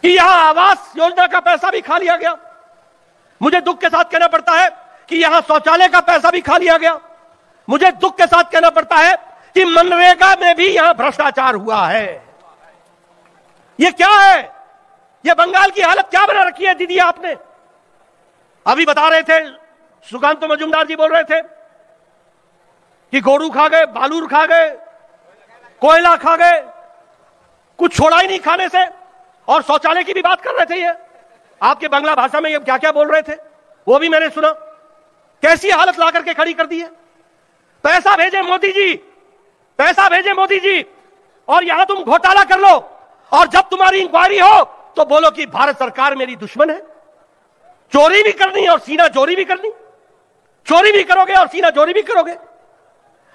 कि यहां आवास योजना का पैसा भी खा लिया गया। मुझे दुख के साथ कहना पड़ता है कि यहां शौचालय का पैसा भी खा लिया गया। मुझे दुख के साथ कहना पड़ता है कि मनरेगा में भी यहां भ्रष्टाचार हुआ है। यह क्या है? यह बंगाल की हालत क्या बना रखी है दीदी आपने? अभी बता रहे थे, सुकांत मजूमदार जी बोल रहे थे कि गोरू खा गए, बालूर खा गए, कोयला खा गए, कुछ छोड़ा ही नहीं खाने से। और शौचालय की भी बात कर रहे थे। ये आपके बांग्ला भाषा में ये क्या क्या बोल रहे थे वो भी मैंने सुना। कैसी हालत ला करके खड़ी कर दी है। पैसा भेजे मोदी जी, पैसा भेजे मोदी जी, और यहां तुम घोटाला कर लो, और जब तुम्हारी इंक्वायरी हो तो बोलो कि भारत सरकार मेरी दुश्मन है। चोरी भी करनी और सीना चोरी भी करनी, चोरी भी करोगे और सीना चोरी भी करोगे।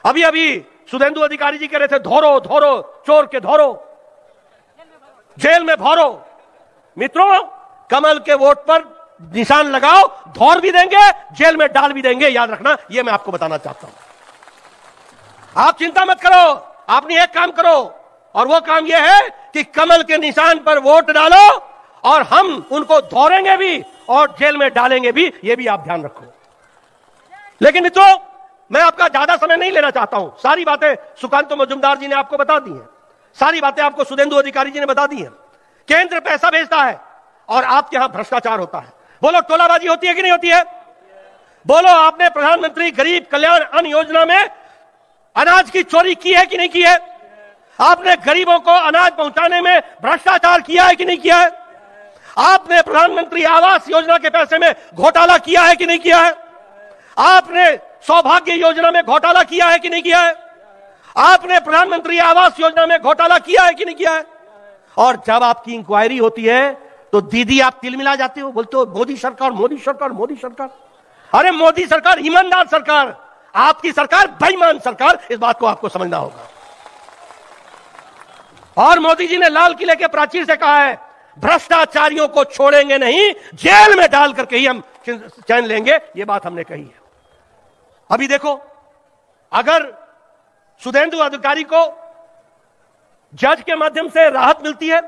अभी अभी सुधेंदु अधिकारी जी कह रहे थे धोरो धोरो, चोर के धोरो, जेल में भरो। मित्रों, कमल के वोट पर निशान लगाओ, धौर भी देंगे, जेल में डाल भी देंगे, याद रखना। यह मैं आपको बताना चाहता हूं। आप चिंता मत करो, आपने एक काम करो, और वो काम यह है कि कमल के निशान पर वोट डालो, और हम उनको धौरेंगे भी और जेल में डालेंगे भी। यह भी आप ध्यान रखो। लेकिन मित्रों, मैं आपका ज्यादा समय नहीं लेना चाहता हूं। सारी बातें सुकांत मजूमदार जी ने आपको बता दी हैं, सारी बातें आपको सुधेंदु अधिकारी जी ने बता दी हैं। केंद्र पैसा भेजता है और आपके यहां भ्रष्टाचार होता है। बोलो, टोलाबाजी होती है कि नहीं होती है? बोलो, आपने प्रधानमंत्री गरीब कल्याण अन्न योजना में अनाज की चोरी की है कि नहीं की है? आपने गरीबों को अनाज पहुंचाने में भ्रष्टाचार किया है कि नहीं किया है? आपने प्रधानमंत्री आवास योजना के पैसे में घोटाला किया है कि नहीं किया है? आपने सौभाग्य योजना में घोटाला किया है कि नहीं किया है? आपने प्रधानमंत्री आवास योजना में घोटाला किया है कि नहीं किया है? और जब आपकी इंक्वायरी होती है तो दीदी आप तिलमिला जाते हो, बोलते हो मोदी सरकार, मोदी सरकार, मोदी सरकार। अरे मोदी सरकार ईमानदार सरकार, आपकी सरकार बेईमान सरकार। इस बात को आपको समझना होगा। और मोदी जी ने लाल किले के प्राचीर से कहा है, भ्रष्टाचारियों को छोड़ेंगे नहीं, जेल में डाल करके ही हम चैन लेंगे। यह बात हमने कही है। अभी देखो, अगर सुधेंदु अधिकारी को जज के माध्यम से राहत मिलती है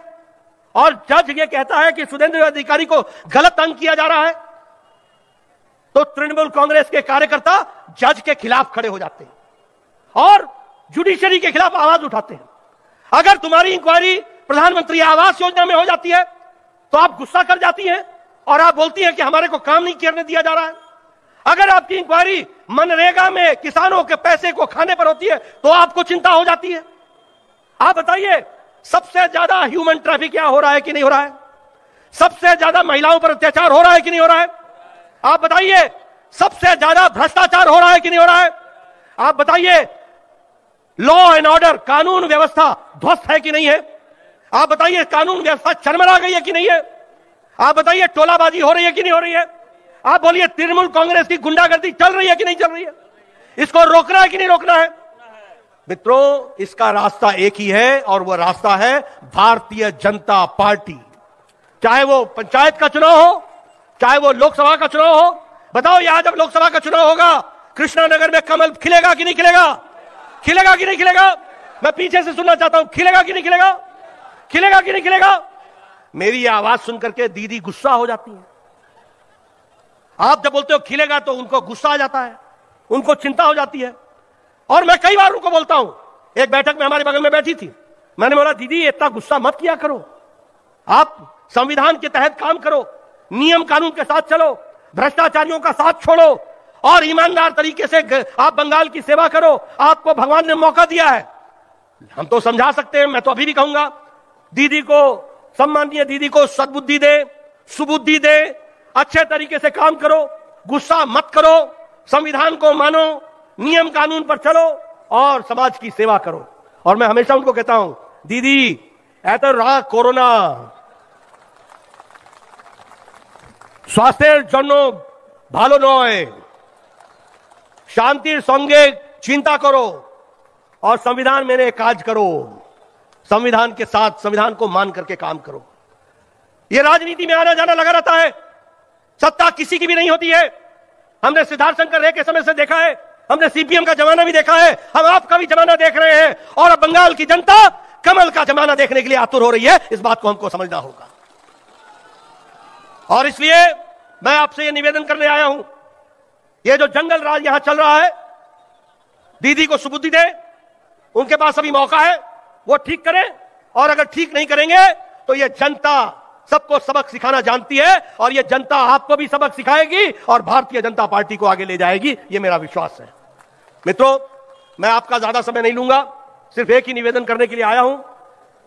और जज ये कहता है कि सुधेंदु अधिकारी को गलत तंग किया जा रहा है, तो तृणमूल कांग्रेस के कार्यकर्ता जज के खिलाफ खड़े हो जाते हैं और जुडिशरी के खिलाफ आवाज उठाते हैं। अगर तुम्हारी इंक्वायरी प्रधानमंत्री आवास योजना में हो जाती है तो आप गुस्सा कर जाती हैं और आप बोलती हैं कि हमारे को काम नहीं करने दिया जा रहा है। अगर आपकी इंक्वायरी मनरेगा में किसानों के पैसे को खाने पर होती है तो आपको चिंता हो जाती है। आप बताइए, सबसे ज्यादा ह्यूमन ट्रैफिक क्या हो रहा है कि नहीं हो रहा है? सबसे ज्यादा महिलाओं पर अत्याचार हो रहा है कि नहीं हो रहा है? आप बताइए, सबसे ज्यादा भ्रष्टाचार हो रहा है कि नहीं हो रहा है? आप बताइए, लॉ एंड ऑर्डर, कानून व्यवस्था ध्वस्त है कि नहीं है? आप बताइए, कानून व्यवस्था चरमरा गई है कि नहीं है? आप बताइए, टोलाबाजी हो रही है कि नहीं हो रही है? आप बोलिए, तृणमूल कांग्रेस की गुंडागर्दी चल रही है कि नहीं चल रही है? इसको रोकना है कि नहीं रोकना है? मित्रों, इसका रास्ता एक ही है और वह रास्ता है भारतीय जनता पार्टी। चाहे वो पंचायत का चुनाव हो, चाहे वो लोकसभा का चुनाव हो। बताओ, यहां जब लोकसभा का चुनाव होगा, कृष्णानगर में कमल खिलेगा कि नहीं खिलेगा? खिलेगा कि नहीं खिलेगा? मैं पीछे से सुनना चाहता हूं, खिलेगा कि नहीं खिलेगा? खिलेगा कि नहीं खिलेगा? मेरी यह आवाज सुनकर के दीदी गुस्सा हो जाती है। आप जब बोलते हो खिलेगा तो उनको गुस्सा आ जाता है, उनको चिंता हो जाती है। और मैं कई बार उनको बोलता हूं, एक बैठक में हमारे बगल में बैठी थी, मैंने बोला, दीदी इतना गुस्सा मत किया करो, आप संविधान के तहत काम करो, नियम कानून के साथ चलो, भ्रष्टाचारियों का साथ छोड़ो और ईमानदार तरीके से आप बंगाल की सेवा करो। आपको भगवान ने मौका दिया है, हम तो समझा सकते हैं। मैं तो अभी भी कहूंगा, दीदी को, सम्माननीय दीदी को सद्बुद्धि दे, सुबुद्धि दे, अच्छे तरीके से काम करो, गुस्सा मत करो, संविधान को मानो, नियम कानून पर चलो और समाज की सेवा करो। और मैं हमेशा उनको कहता हूं, दीदी ऐसा रहा कोरोना, स्वास्थ्य जन्य भालो नय, शांतिर संगे चिंता करो और संविधान मेरे काज करो, संविधान के साथ, संविधान को मान करके काम करो। यह राजनीति में आना जाना लगा रहता है, सत्ता किसी की भी नहीं होती है। हमने सिद्धार्थ शंकर रे के समय से देखा है, हमने सीपीएम का जमाना भी देखा है, हम आपका भी जमाना देख रहे हैं और अब बंगाल की जनता कमल का जमाना देखने के लिए आतुर हो रही है। इस बात को हमको समझना होगा। और इसलिए मैं आपसे यह निवेदन करने आया हूं, ये जो जंगल राज यहां चल रहा है, दीदी को सुबुद्धि दे, उनके पास अभी मौका है, वो ठीक करें। और अगर ठीक नहीं करेंगे तो ये जनता सबको सबक सिखाना जानती है, और ये जनता आपको भी सबक सिखाएगी और भारतीय जनता पार्टी को आगे ले जाएगी, ये मेरा विश्वास है। मित्रों, मैं आपका ज्यादा समय नहीं लूंगा, सिर्फ एक ही निवेदन करने के लिए आया हूं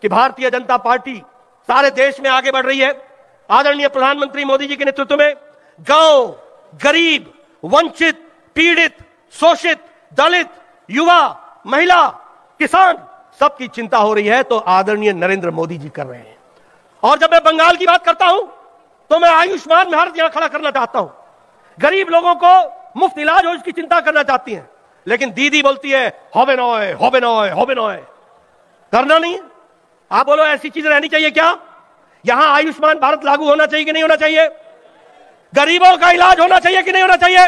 कि भारतीय जनता पार्टी सारे देश में आगे बढ़ रही है। आदरणीय प्रधानमंत्री मोदी जी के नेतृत्व में गांव, गरीब, वंचित, पीड़ित, शोषित, दलित, युवा, महिला, किसान, सबकी चिंता हो रही है, तो आदरणीय नरेंद्र मोदी जी कर रहे हैं। और जब मैं बंगाल की बात करता हूं तो मैं आयुष्मान भारत यहां खड़ा करना चाहता हूं। गरीब लोगों को मुफ्त इलाज हो, इसकी चिंता करना चाहती हैं, लेकिन दीदी बोलती है होबे नॉय, होबे नॉय, होबे नॉय। करना नहीं है। आप बोलो ऐसी चीज रहनी चाहिए क्या? यहां आयुष्मान भारत लागू होना चाहिए कि नहीं होना चाहिए? गरीबों का इलाज होना चाहिए कि नहीं होना चाहिए?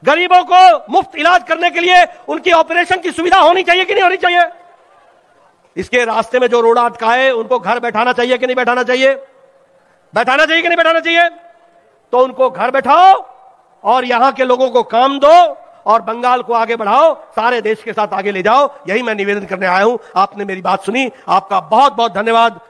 गरीबों को मुफ्त इलाज करने के लिए उनकी ऑपरेशन की सुविधा होनी चाहिए कि नहीं होनी चाहिए? इसके रास्ते में जो रोड़ा अटका है, उनको घर बैठाना चाहिए कि नहीं बैठाना चाहिए? बैठाना चाहिए कि नहीं बैठाना चाहिए? तो उनको घर बैठाओ और यहां के लोगों को काम दो और बंगाल को आगे बढ़ाओ, सारे देश के साथ आगे ले जाओ। यही मैं निवेदन करने आया हूं। आपने मेरी बात सुनी, आपका बहुत बहुत धन्यवाद।